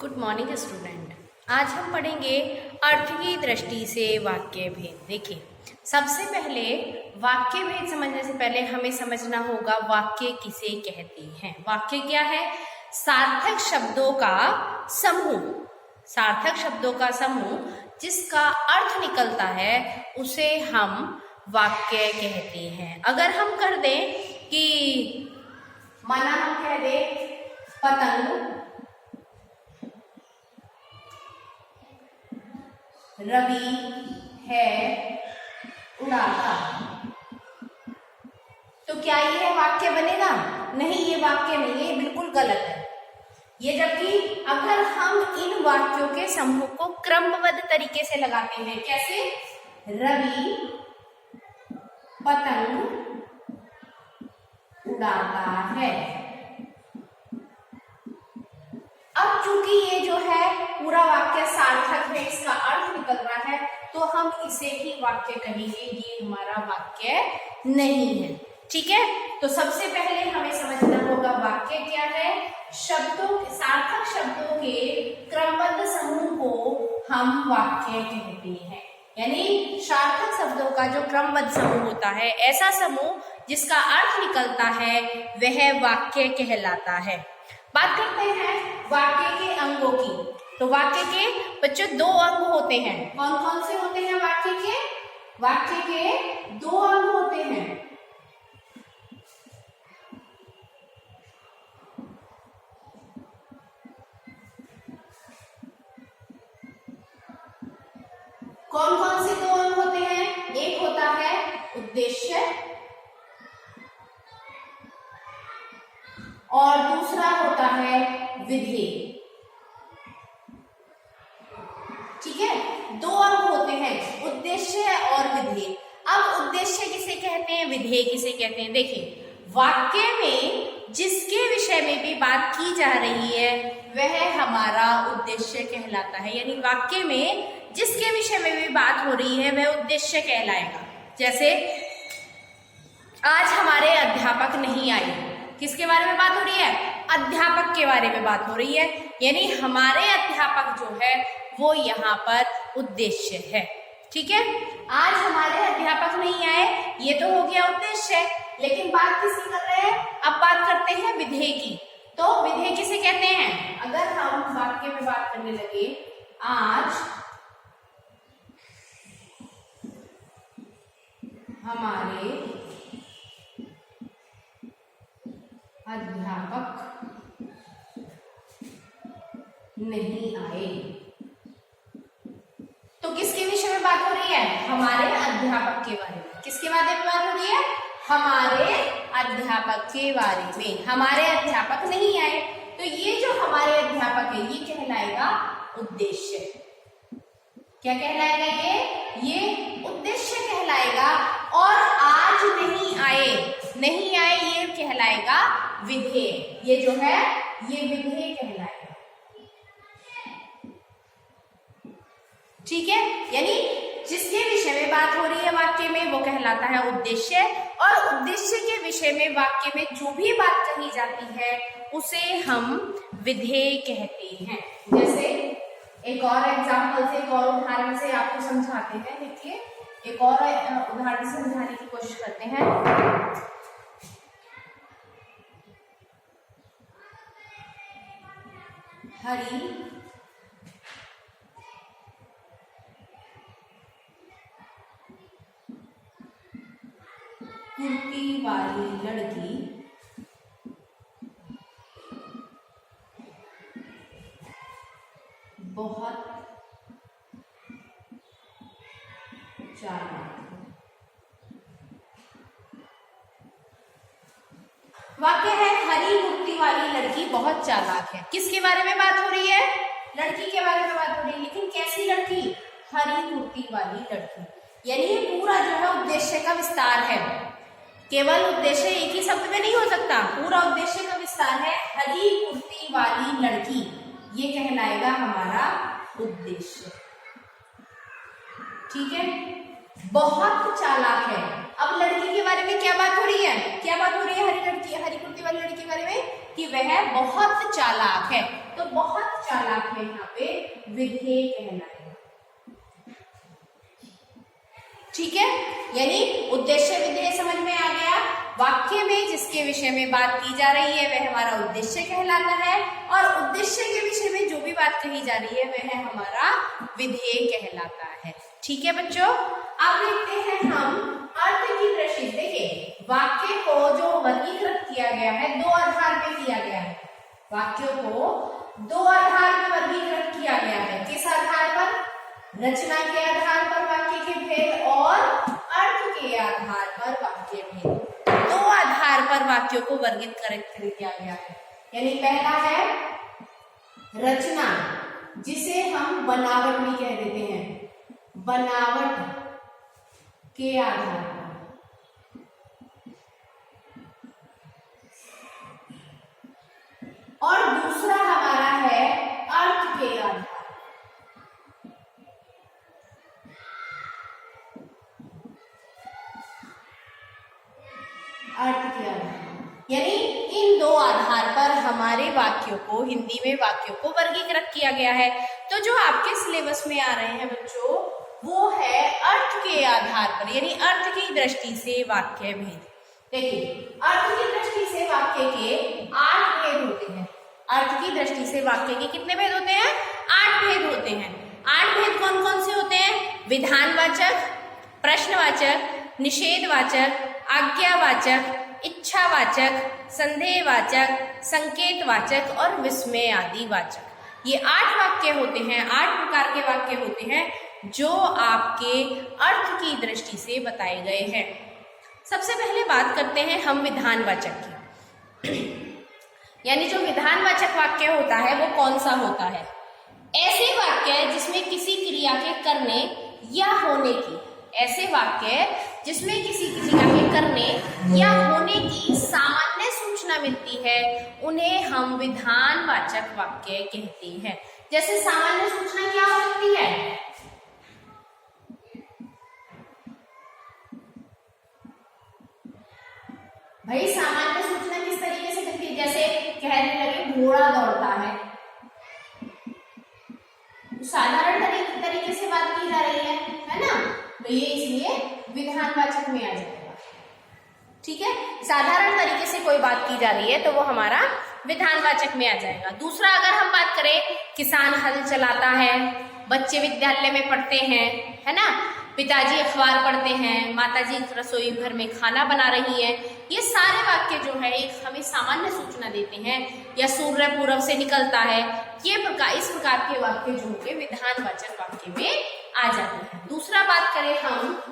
Good morning student. आज हम पढ़ेंगे अर्थ की दृष्टि से वाक्य भेद। देखिए, सबसे पहले वाक्य भेद समझने से पहले हमें समझना होगा वाक्य किसे कहते हैं। वाक्य क्या है? सार्थक शब्दों का समूह। सार्थक शब्दों का समूह जिसका अर्थ निकलता है उसे हम वाक्य कहते हैं। अगर हम कर दें कि माना हम कह दें पतंग रवि है उड़ाता, तो क्या ये वाक्य बनेगा? नहीं, ये वाक्य नहीं है, बिल्कुल गलत है ये। जबकि अगर हम इन वाक्यों के समूह को क्रमबद्ध तरीके से लगाते हैं, कैसे? रवि पतंग उड़ाता है। अब चूंकि ये जो है पूरा वाक्य सार्थक है, इसका अर्थ निकल रहा है, तो हम इसे ही वाक्य कहेंगे। ये हमारा वाक्य नहीं है। ठीक है, तो सबसे पहले हमें समझना होगा वाक्य क्या है। शब्दों, सार्थक शब्दों के क्रमबद्ध समूह को हम वाक्य कहते हैं। यानी सार्थक शब्दों का जो क्रमबद्ध समूह होता है, ऐसा समूह जिसका अर्थ निकलता है, वह वाक्य कहलाता है। बात करते हैं वाक्य के अंगों की। तो वाक्य के बच्चों दो अंग होते हैं। कौन कौन से होते हैं वाक्य के? वाक्य के दो अंग होते हैं। कौन कौन से दो अंग होते हैं? एक होता है उद्देश्य और दूसरा होता है विधेय। ठीक है, दो अंग होते हैं, उद्देश्य और विधेय। अब उद्देश्य किसे कहते हैं, विधेय किसे कहते हैं? देखिए, वाक्य में जिसके विषय में भी बात की जा रही है वह हमारा उद्देश्य कहलाता है। यानी वाक्य में जिसके विषय में भी बात हो रही है वह उद्देश्य कहलाएगा। जैसे आज हमारे अध्यापक नहीं आए, किसके बारे में बात हो रही है? अध्यापक के बारे में बात हो रही है। यानी हमारे अध्यापक जो है वो यहाँ पर उद्देश्य है। ठीक है, आज हमारे अध्यापक नहीं आए, ये तो हो गया उद्देश्य। लेकिन बात किसकी कर रहे हैं? अब बात करते हैं विधेय की। तो विधेय किसे कहते हैं? अगर हम वाक्य में बात करने लगे, आज हमारे अध्यापक नहीं आए, तो किसके विषय में बात हो रही है? हमारे अध्यापक के बारे में। किसके बारे में बात हो रही है? हमारे अध्यापक के बारे में। हमारे अध्यापक नहीं आए, तो ये जो हमारे अध्यापक है ये कहलाएगा उद्देश्य। क्या कहलाएगा? ये उद्देश्य कहलाएगा। और आज नहीं आए, नहीं आए ये कहलाएगा विधेय। ये जो है ये विधेय कहलाएगा। ठीक है, यानी जिसके विषय में बात हो रही है वाक्य में वो कहलाता है उद्देश्य। और उद्देश्य के विषय में वाक्य में जो भी बात कही जाती है उसे हम विधेय कहते हैं। जैसे एक और एग्जाम्पल से, एक और उदाहरण से आपको समझाते हैं। देखिए, एक और उदाहरण से समझाने की कोशिश करते हैं। हरी कुर्ती वाली लड़की बहुत चालाक। वाक्य है हरी कुर्ती वाली लड़की बहुत चालाक है। किसके बारे में बात हो रही है? लड़की के बारे में बात हो रही है। लेकिन कैसी लड़की? हरी कुर्ती वाली लड़की। यानी ये पूरा जो है उद्देश्य का विस्तार है। केवल उद्देश्य एक ही शब्द में नहीं हो सकता, पूरा उद्देश्य का विस्तार है। हरी कुर्ती वाली लड़की ये कहलाएगा हमारा उद्देश्य। ठीक है, बहुत चालाक है। अब लड़की के बारे में क्या बात हो रही है? क्या बात हो रही है? हरी कुर्ती वाली लड़की के बारे में कि वह बहुत चालाक है। तो बहुत चालाक है यहाँ पे विधेय कहलाएगा। ठीक है, यानी उद्देश्य विधेय समझ में आ गया। वाक्य में जिसके विषय में बात की जा रही है वह हमारा उद्देश्य कहलाता है, और उद्देश्य के विषय में जो भी बात कही जा रही है वह हमारा विधेय कहलाता है। ठीक है बच्चों, अब देखते हैं हम अर्थ की दृष्टि से। देखिए, वाक्य को जो वर्गीकृत किया गया है दो आधार पे किया गया है। वाक्यों को दो आधार पर वर्गीकृत किया गया है। किस आधार पर? रचना के आधार पर वाक्य के भेद और अर्थ के आधार पर वाक्य भेद। दो आधार पर वाक्यों को वर्गीकृत किया गया है। यानी पहला है रचना, जिसे हम बनावट भी कह देते हैं, बनावट के आधार पर। और दूसरा हमारा है अर्थ के आधार। अर्थ के आधार, यानी इन दो आधार पर हमारे वाक्यों को, हिंदी में वाक्यों को वर्गीकृत किया गया है। तो जो आपके सिलेबस में आ रहे हैं बच्चों, वो है अर्थ के आधार पर, यानी अर्थ की दृष्टि से वाक्य भेद। देखिए, अर्थ की दृष्टि से वाक्य के 8 भेद होते हैं। अर्थ की दृष्टि से वाक्य के कितने भेद होते हैं? 8 भेद होते हैं। 8 भेद कौन कौन से होते हैं? विधानवाचक, प्रश्नवाचक, निषेधवाचक, आज्ञावाचक, इच्छावाचक, संदेहवाचक, संकेतवाचक और विस्मय आदि वाचक। ये 8 वाक्य होते हैं, 8 प्रकार के वाक्य होते हैं जो आपके अर्थ की दृष्टि से बताए गए हैं। सबसे पहले बात करते हैं हम विधानवाचक की। यानी जो विधानवाचक वाक्य होता है वो कौन सा होता है? ऐसे वाक्य जिसमें किसी क्रिया के करने या होने की, ऐसे वाक्य जिसमें किसी क्रिया के करने या होने की सामान्य सूचना मिलती है, उन्हें हम विधानवाचक वाक्य कहते हैं। जैसे सामान्य सूचना क्या हो सकती है? भाई सामान्य सूचना किस तरीके से मिलती है? जैसे कहने लगे घोड़ा दौड़ता है, साधारण तरीके से बात की जा रही है ना, तो ये इसलिए विधानवाचक में आ जाएगा। ठीक है, साधारण तरीके से कोई बात की जा रही है तो वो हमारा विधानवाचक में आ जाएगा। दूसरा, अगर हम बात करें, किसान हल चलाता है, बच्चे विद्यालय में पढ़ते हैं, है ना, पिताजी अखबार पढ़ते हैं, माताजी रसोई घर में खाना बना रही है, ये सारे वाक्य जो है एक हमें सामान्य सूचना देते हैं। या सूर्य पूर्व से निकलता है, ये इस प्रकार के वाक्य जो होंगे विधानवाचक वाक्य में आ जाते हैं। दूसरा बात करें हम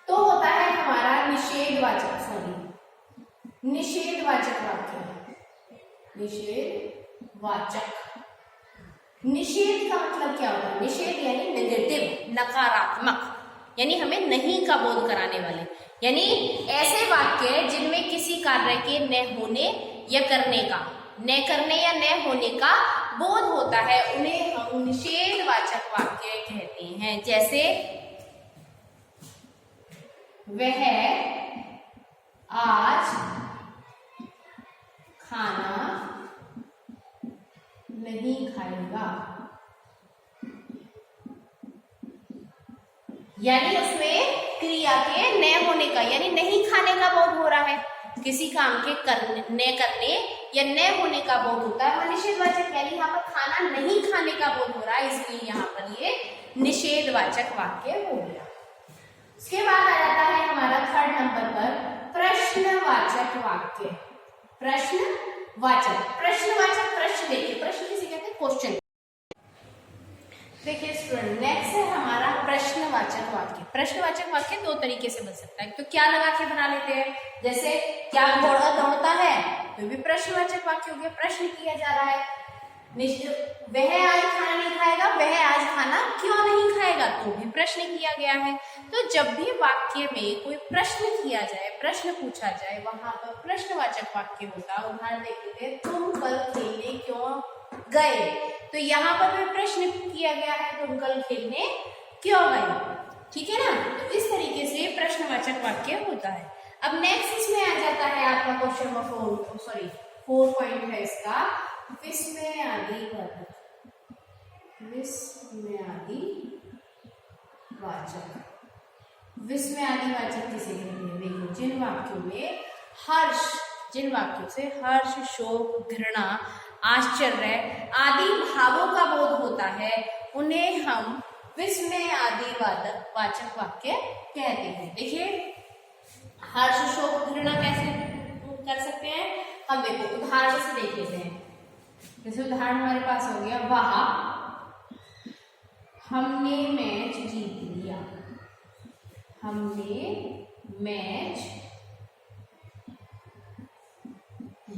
तो होता है हमारा निषेधवाचक वाक्य। निषेध का मतलब क्या होता है? निषेध यानी नेगेटिव, नकारात्मक, यानी हमें नहीं का बोध कराने वाले। यानी ऐसे वाक्य जिनमें किसी कार्य के न होने या करने का, न करने या न होने का बोध होता है, उन्हें हम निषेधवाचक वाक्य कहते हैं। जैसे वह आज खाना नहीं खाएगा, यानी उसमें क्रिया के न होने का, यानी नहीं खाने का बोध हो रहा है। किसी काम के न करने या न होने का बोध होता है, वह निषेधवाचक, यानी यहाँ पर खाना नहीं खाने का बोध हो रहा है, इसलिए यहाँ पर ये निषेधवाचक वाक्य हो गया। इसके बाद आ जाता है हमारा 3rd नंबर पर प्रश्नवाचक वाक्य। प्रश्नवाचक, प्रश्न देखिए, प्रश्न किसे कहते हैं? क्वेश्चन। देखिए स्टूडेंट, नेक्स्ट है हमारा प्रश्नवाचक वाक्य। प्रश्नवाचक वाक्य 2 तरीके से बन सकता है। तो क्या लगा के बना लेते हैं, जैसे क्या घोड़ा दौड़ता है, तो भी प्रश्नवाचक वाक्य हो गया, प्रश्न किया जा रहा है। वह आज खाना नहीं खाएगा, वह आज खाना क्यों नहीं खाएगा, तो भी प्रश्न किया गया है। तो जब भी वाक्य में कोई प्रश्न किया जाए, प्रश्न पूछा जाए, वहां पर प्रश्नवाचक वाक्य होता है। उदाहरण देखते हैं, तुम कल खेलने क्यों गए, तो यहाँ पर भी प्रश्न किया गया है, तुम कल खेलने क्यों गए। ठीक है ना, तो इस तरीके से प्रश्नवाचक वाक्य होता है। अब नेक्स्ट इसमें आ जाता है आपका क्वेश्चन नंबर 4 पॉइंट है इसका, विस्मय विस्मयादिवाचक, विस्मयादिवाचक, विस्मयादिवाचक किसे कहते हैं? देखो, जिन वाक्यों में हर्ष, जिन वाक्यों से हर्ष, शोक, घृणा, आश्चर्य आदि भावों का बोध होता है उन्हें हम विस्मयादिवाचक वाक्य कहते हैं। देखिए, हर्ष, शोक, घृणा कैसे कर सकते हैं हम? देखो, उदाहरण से देख लेते हैं। जैसे उदाहरण हमारे पास हो गया, वह हमने मैच जीत लिया, हमने मैच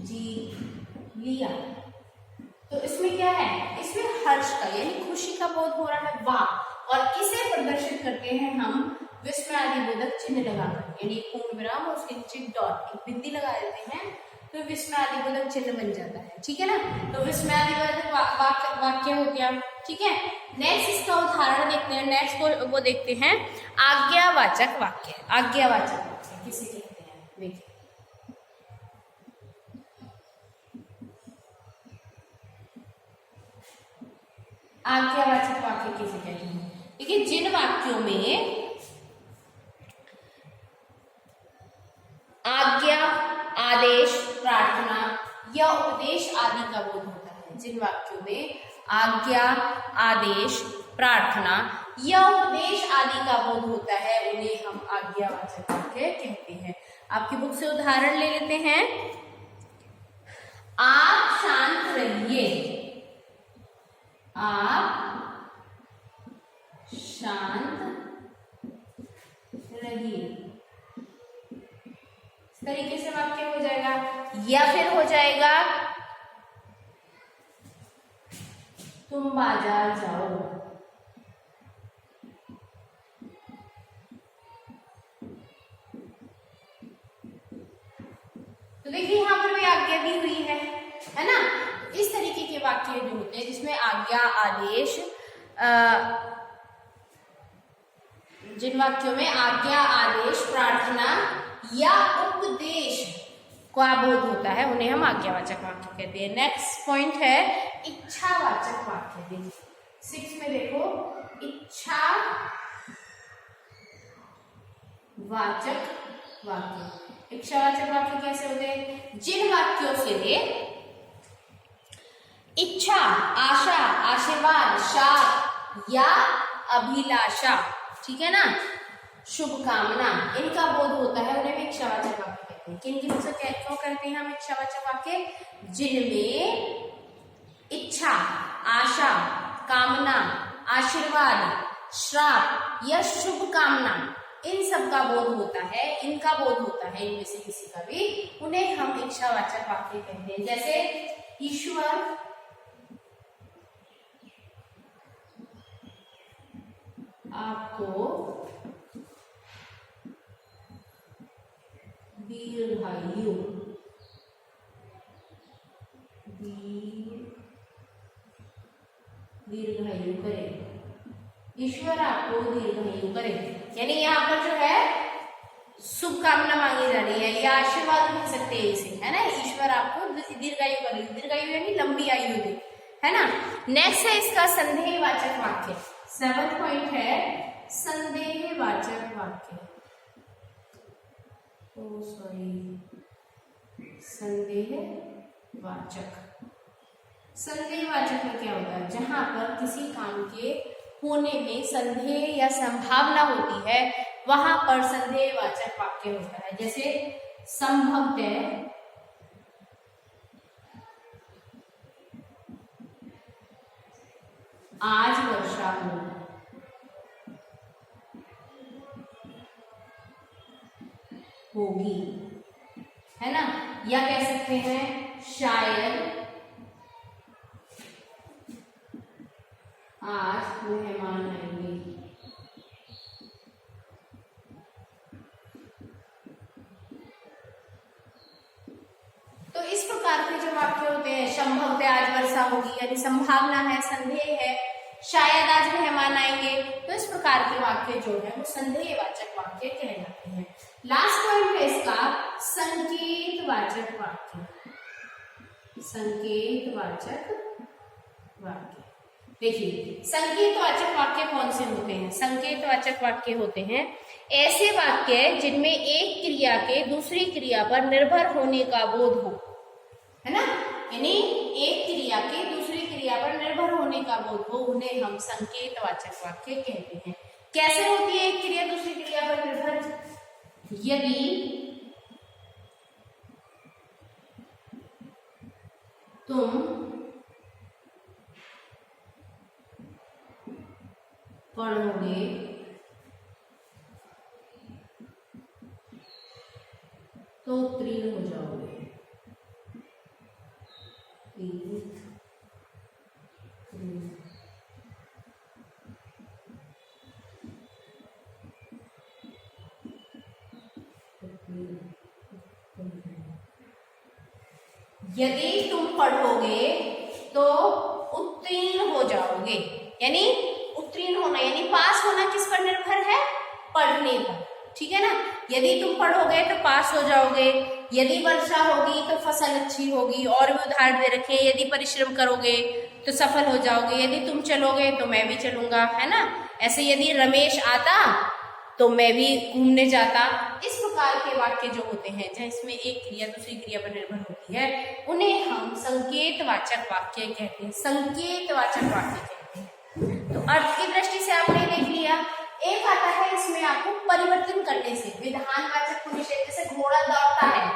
जीत लिया। तो इसमें क्या है? इसमें हर्ष का यानी खुशी का बोध हो रहा है, वाह, और इसे प्रदर्शित करते हैं हम विस्मयादिबोधक चिन्ह लगाकर, यानी पूर्ण विराम और उसके नीचे डॉट, एक बिंदी लगा देते हैं तो विस्मयादिबोधक चिन्ह बन जाता है। ठीक है ना? तो विस्मयादिबोधक वाक्य हो गया। ठीक है, नेक्स्ट इसका उदाहरण देखते हैं। नेक्स्ट वो देखते हैं आज्ञावाचक वाक्य। आज्ञावाचक वाक्य किसे कहते हैं? देखिए, आज्ञावाचक वाक्य किसे कहते हैं? देखिए, जिन वाक्यों में आज्ञा, आदेश, प्रार्थना या उपदेश आदि का बोध होता है, जिन वाक्यों में आज्ञा, आदेश, प्रार्थना या उपदेश आदि का बोध होता है उन्हें हम आज्ञावाचक वाक्य कहते हैं। आपकी बुक से उदाहरण ले लेते हैं। आप शांत रहिए, आप शांत रहिए, इस तरीके से वाक्य हो जाएगा। या फिर हो जाएगा तुम बाजार जाओ, तो देखिए यहां पर भी आज्ञा दी हुई है ना? इस तरीके के वाक्य जो होते हैं जिसमें आज्ञा, आदेश, जिन वाक्यों में आज्ञा, आदेश, प्रार्थना या उपदेश का बोध होता है उन्हें हम आज्ञावाचक वाक्य कहते हैं। नेक्स्ट पॉइंट है इच्छावाचक वाक्य। देखिए 6 में देखो, इच्छावाचक वाक्य। इच्छावाचक वाक्य कैसे होते हैं? जिन वाक्यों से इच्छा, आशा, आशीर्वाद, शाप या अभिलाषा, ठीक है ना, शुभकामना, इनका बोध होता है उन्हें भी इच्छावाचक वाक्य कहते हैं। किन किन से क्यों करते हैं हम इच्छावाचक वाक्य? जिनमें इच्छा, आशा, कामना, आशीर्वाद, श्राप या शुभकामना, इन सब का बोध होता है, इनका बोध होता है, इनमें से किसी का भी, उन्हें हम इच्छावाचक वाक्य कहते हैं। जैसे ईश्वर आपको दीर्घायु करे, ईश्वर आपको दीर्घायु करे, यानी यहाँ पर जो है शुभकामना मांगी जा रही है या आशीर्वाद मिल सकते हैं इसे, है ना? ईश्वर आपको दीर्घायु करे, दीर्घायु यानी लंबी आयु दे, है ना? नेक्स्ट है इसका संदेहवाचक वाक्य। 7th पॉइंट है संदेहवाचक वाक्य। संदेहवाचक में क्या होता है? जहां पर किसी काम के होने में संदेह या संभावना होती है वहां पर संदेहवाचक वाक्य होता है। जैसे संभवतः आज वर्षा होगी, है ना? या कह सकते हैं शायद आज मेहमान आएंगे। तो इस प्रकार के जो वाक्य होते हैं, संभवतः आज वर्षा होगी यानी संभावना है, संदेह है, शायद आज मेहमान आएंगे, तो इस प्रकार के वाक्य जो है वो संदेहवाचक वाक्य कहलाते हैं। लास्ट पॉइंट है इसका संकेतवाचक वाक्य। संकेतवाचक वाक्य। देखिए संकेतवाचक वाक्य कौन से होते हैं? संकेतवाचक वाक्य होते हैं ऐसे वाक्य जिनमें एक क्रिया के दूसरी क्रिया पर निर्भर होने का बोध हो, है ना, यानी एक क्रिया के दूसरी क्रिया पर निर्भर होने का बोध हो, उन्हें हम संकेतवाचक वाक्य कहते हैं। कैसे होती है एक क्रिया दूसरी क्रिया पर निर्भर? यदि तुम पढ़ोगे तो उत्तीर्ण हो जाओगे। यदि तुम पढ़ोगे तो उत्तीर्ण हो जाओगे, यानी उत्तीर्ण होना यानी पास होना किस पर निर्भर है? पढ़ने पर, ठीक है ना। यदि तुम पढ़ोगे तो पास हो जाओगे, यदि वर्षा होगी तो फसल अच्छी होगी, और भी उदाहरण दे रखे, यदि परिश्रम करोगे तो सफल हो जाओगे, यदि तुम चलोगे तो मैं भी चलूंगा, है ना। ऐसे यदि रमेश आता तो मैं भी घूमने जाता। इस प्रकार के वाक्य जो होते हैं जिसमें एक क्रिया दूसरी क्रिया पर निर्भर होती है, उन्हें हम संकेतवाचक वाक्य कहते हैं। संकेतवाचक वाक्य कहते हैं। तो अर्थ की दृष्टि से आपने देख लिया। एक आता है इसमें आपको परिवर्तन करने से, विधानवाचक को निषेध, जैसे घोड़ा दौड़ता है,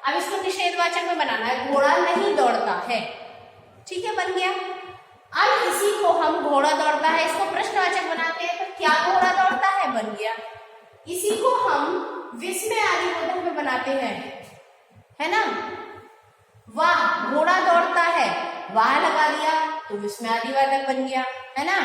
अब इसको निषेधवाचक में बनाना है, घोड़ा नहीं दौड़ता है, ठीक है, बन गया। अब इसी को हम घोड़ा दौड़ता है इसको प्रश्नवाचक बनाते हैं, तो क्या घोड़ा दौड़ता है, बन गया। इसी को हम विस्मय आदिबोधक में बनाते हैं, है ना, वाह घोड़ा दौड़ता है, वाह लगा दिया तो विस्मय आदिवाचक बन गया, है ना।